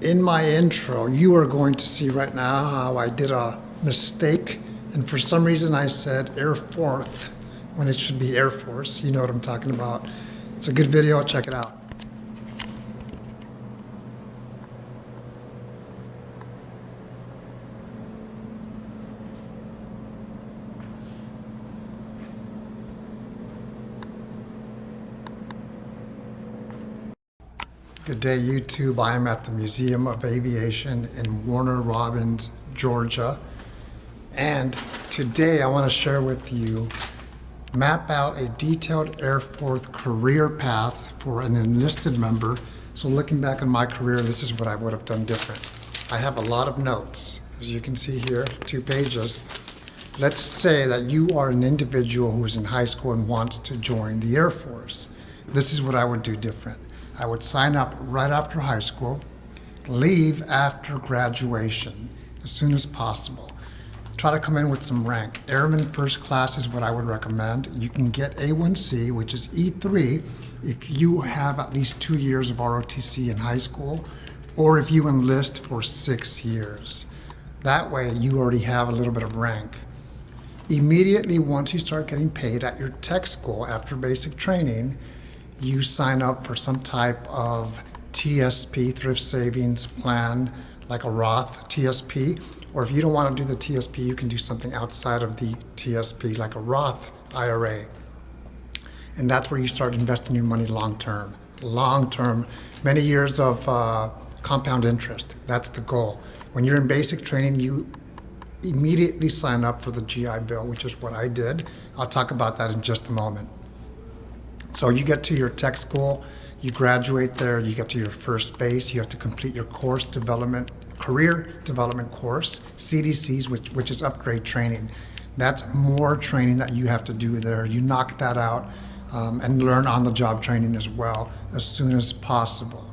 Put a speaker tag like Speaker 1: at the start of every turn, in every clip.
Speaker 1: In my intro, you are going to see right now how I did a mistake, and for some reason I said Air Force when it should be Air Force. You know what I'm talking about. It's a good video, check it out. Good day, YouTube. I am at the Museum of Aviation in Warner Robins, Georgia. And today I want to share with you, map out a detailed Air Force career path for an enlisted member. So looking back on my career, this is what I would have done different. I have a lot of notes. As you can see here, 2 pages. Let's say that you are an individual who is in high school and wants to join the Air Force. This is what I would do different. I would sign up right after high school, leave after graduation as soon as possible. Try to come in with some rank. Airman first class is what I would recommend. You can get A1C, which is E3, if you have at least 2 years of ROTC in high school, or if you enlist for 6 years. That way you already have a little bit of rank. Immediately once you start getting paid at your tech school after basic training, you sign up for some type of TSP, thrift savings plan, like a Roth TSP. Or if you don't want to do the TSP, you can do something outside of the TSP, like a Roth IRA. And that's where you start investing your money long-term. Long-term, many years of compound interest. That's the goal. When you're in basic training, you immediately sign up for the GI Bill, which is what I did. I'll talk about that in just a moment. So you get to your tech school, you graduate there, you get to your first base, you have to complete your career development course, CDCs, which is upgrade training. That's more training that you have to do there. You knock that out and learn on-the-job training as well as soon as possible.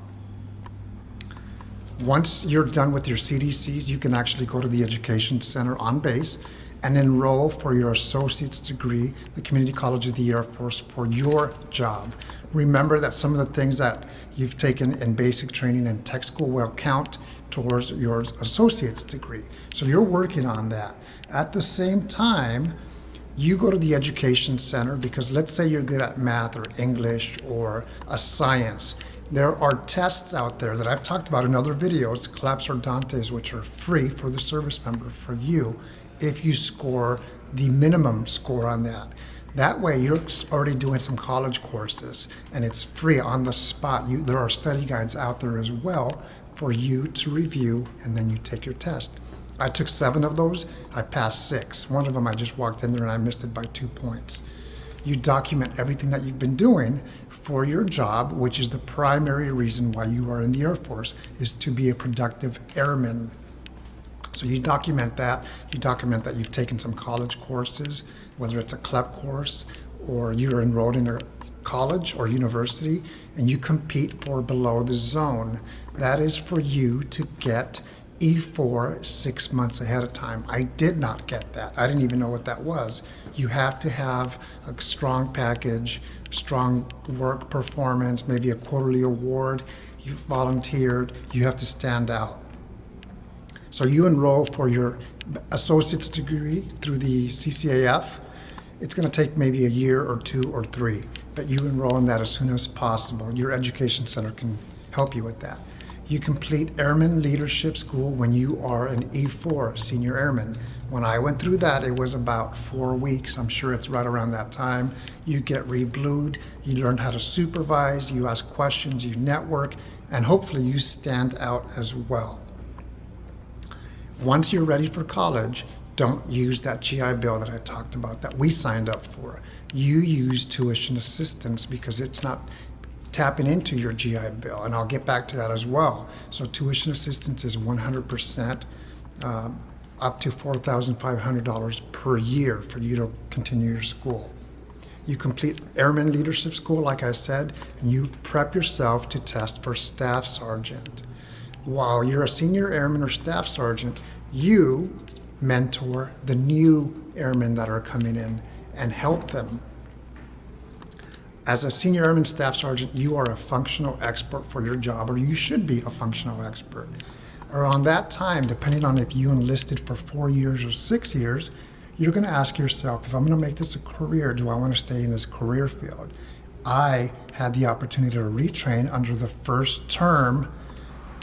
Speaker 1: Once you're done with your CDCs, you can actually go to the education center on base and enroll for your associate's degree, the Community College of the Air Force, for your job. Remember that some of the things that you've taken in basic training and tech school will count towards your associate's degree. So you're working on that. At the same time, you go to the education center because let's say you're good at math or English or a science. There are tests out there that I've talked about in other videos, CLAPS or Dantes, which are free for the service member, for you, if you score the minimum score on that. That way you're already doing some college courses and it's free on the spot. There are study guides out there as well for you to review, and then you take your test. I took 7 of those, I passed 6. One of them I just walked in there and I missed it by 2 points. You document everything that you've been doing for your job, which is the primary reason why you are in the Air Force, is to be a productive airman. So you document that. You document that you've taken some college courses, whether it's a CLEP course or you're enrolled in a college or university, and you compete for below the zone. That is for you to get E4 6 months ahead of time. I did not get that. I didn't even know what that was. You have to have a strong package, strong work performance, maybe a quarterly award. You've volunteered. You have to stand out. So you enroll for your associate's degree through the CCAF. It's going to take maybe a year or 2 or 3, but you enroll in that as soon as possible. Your education center can help you with that. You complete Airman Leadership School when you are an E4 senior airman. When I went through that, it was about 4 weeks. I'm sure it's right around that time. You get reblued, you learn how to supervise, you ask questions, you network, and hopefully you stand out as well. Once you're ready for college, don't use that GI Bill that I talked about that we signed up for. You use tuition assistance because it's not tapping into your GI Bill, and I'll get back to that as well. So tuition assistance is 100% up to $4,500 per year for you to continue your school. You complete Airman Leadership School, like I said, and you prep yourself to test for Staff Sergeant. While you're a senior airman or staff sergeant, you mentor the new airmen that are coming in and help them. As a senior airman staff sergeant, you are a functional expert for your job, or you should be a functional expert. Around that time, depending on if you enlisted for 4 years or 6 years, you're going to ask yourself, if I'm going to make this a career, do I want to stay in this career field? I had the opportunity to retrain under the first term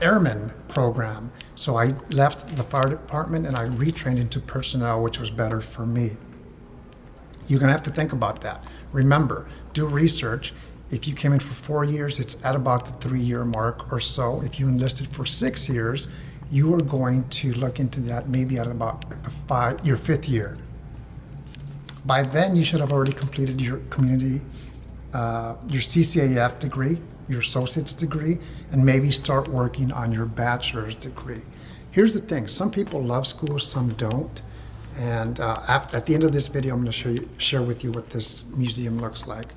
Speaker 1: airman program. So I left the fire department and I retrained into personnel, which was better for me. You're going to have to think about that. Remember, do research. If you came in for 4 years, it's at about the 3-year mark or so. If you enlisted for 6 years, you are going to look into that maybe at about your 5th year. By then, you should have already completed your your CCAF degree, your associate's degree, and maybe start working on your bachelor's degree. Here's the thing, some people love school, some don't. And at the end of this video, I'm going to share with you what this museum looks like.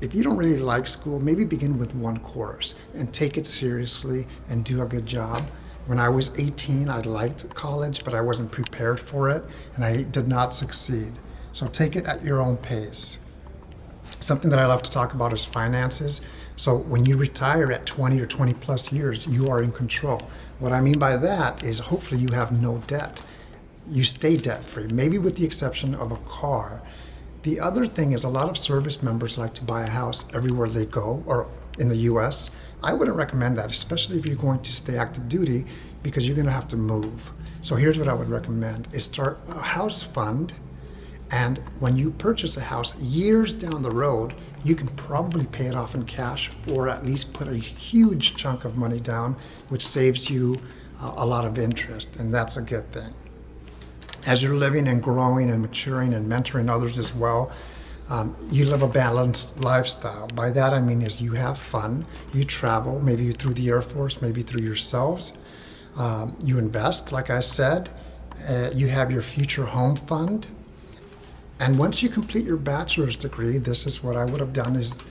Speaker 1: If you don't really like school, maybe begin with one course and take it seriously and do a good job. When I was 18, I liked college, but I wasn't prepared for it, and I did not succeed. So take it at your own pace. Something that I love to talk about is finances. So when you retire at 20 or 20 plus years, you are in control. What I mean by that is hopefully you have no debt. You stay debt-free, maybe with the exception of a car. The other thing is a lot of service members like to buy a house everywhere they go, or in the US. I wouldn't recommend that, especially if you're going to stay active duty, because you're going to have to move. So here's what I would recommend, is start a house fund. And when you purchase a house years down the road, you can probably pay it off in cash, or at least put a huge chunk of money down, which saves you a lot of interest, and that's a good thing. As you're living and growing and maturing and mentoring others as well, you live a balanced lifestyle. By that I mean is you have fun, you travel, maybe through the Air Force, maybe through yourselves. You invest, like I said, you have your future home fund. And once you complete your bachelor's degree, this is what I would have done, is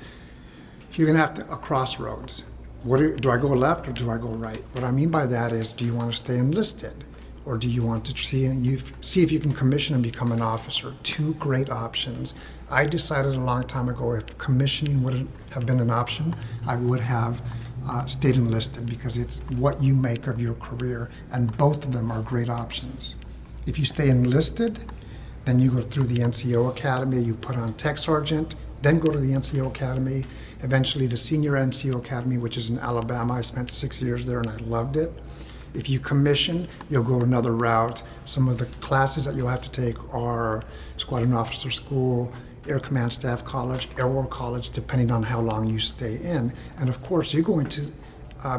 Speaker 1: you're gonna have a crossroads. Do I go left or do I go right? What I mean by that is, do you want to stay enlisted? Or do you want to see if you can commission and become an officer? Two great options. I decided a long time ago, if commissioning wouldn't have been an option, I would have stayed enlisted, because it's what you make of your career, and both of them are great options. If you stay enlisted, then you go through the NCO Academy, you put on Tech Sergeant, then go to the NCO Academy, eventually the Senior NCO Academy, which is in Alabama. I spent 6 years there and I loved it. If you commission, you'll go another route. Some of the classes that you'll have to take are Squadron Officer School, Air Command Staff College, Air War College, depending on how long you stay in. And of course, you're going to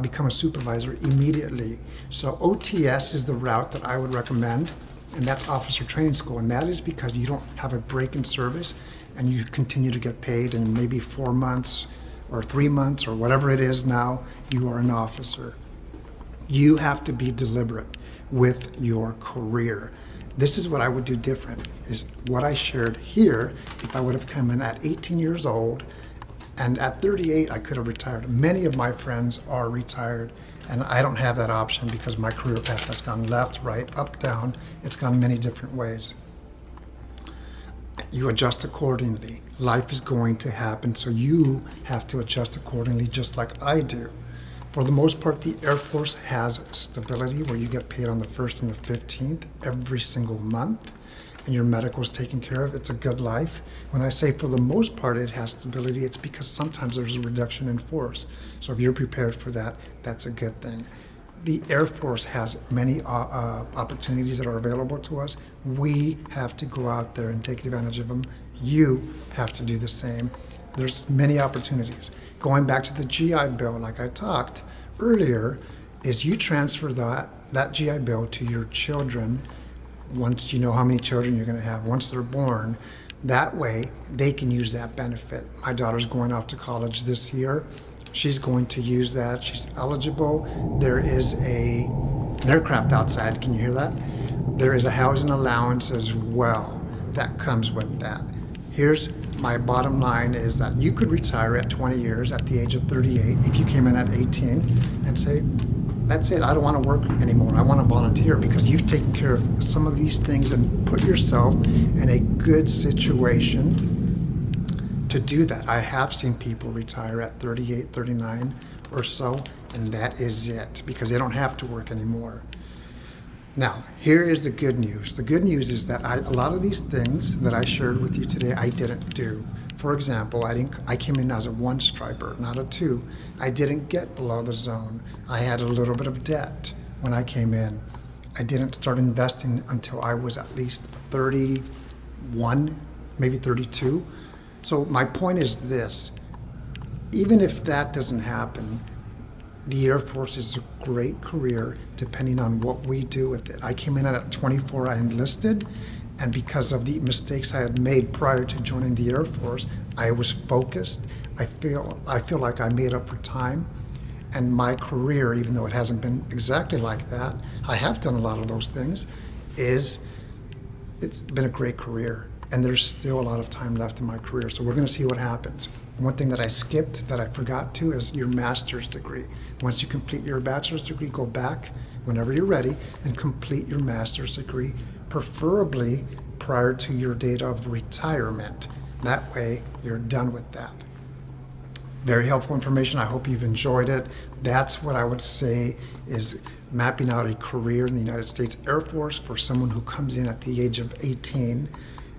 Speaker 1: become a supervisor immediately. So OTS is the route that I would recommend, and that's Officer Training School. And that is because you don't have a break in service, and you continue to get paid, and maybe 4 months or 3 months or whatever it is now, you are an officer. You have to be deliberate with your career. This is what I would do different, is what I shared here. If I would have come in at 18 years old, and at 38, I could have retired. Many of my friends are retired, and I don't have that option because my career path has gone left, right, up, down. It's gone many different ways. You adjust accordingly. Life is going to happen, so you have to adjust accordingly, just like I do. For the most part, the Air Force has stability where you get paid on the 1st and the 15th every single month, and your medical is taken care of. It's a good life. When I say for the most part it has stability, it's because sometimes there's a reduction in force. So if you're prepared for that, that's a good thing. The Air Force has many opportunities that are available to us. We have to go out there and take advantage of them. You have to do the same. There's many opportunities. Going back to the GI Bill, like I talked earlier, is you transfer that GI Bill to your children once you know how many children you're going to have, once they're born. That way, they can use that benefit. My daughter's going off to college this year. She's going to use that. She's eligible. There is an aircraft outside. Can you hear that? There is a housing allowance as well that comes with that. Here's my bottom line, is that you could retire at 20 years at the age of 38 if you came in at 18 and say, that's it, I don't want to work anymore, I want to volunteer, because you've taken care of some of these things and put yourself in a good situation to do that. I have seen people retire at 38, 39 or so, and that is it, because they don't have to work anymore. Now, here is the good news. The good news is that a lot of these things that I shared with you today, I didn't do. For example, I came in as a 1 striper, not a 2. I didn't get below the zone. I had a little bit of debt when I came in. I didn't start investing until I was at least 31, maybe 32. So my point is this: even if that doesn't happen, the Air Force is a great career depending on what we do with it. I came in at 24, I enlisted, and because of the mistakes I had made prior to joining the Air Force, I was focused. I feel like I made up for time. And my career, even though it hasn't been exactly like that, I have done a lot of those things, it's been a great career. And there's still a lot of time left in my career. So we're gonna see what happens. One thing that I skipped, that I forgot to, is your master's degree. Once you complete your bachelor's degree, go back whenever you're ready and complete your master's degree, preferably prior to your date of retirement. That way, you're done with that. Very helpful information. I hope you've enjoyed it. That's what I would say is mapping out a career in the United States Air Force for someone who comes in at the age of 18.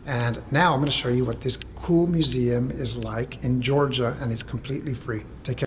Speaker 1: And now I'm going to show you what this cool museum is like in Georgia, and it's completely free. Take care.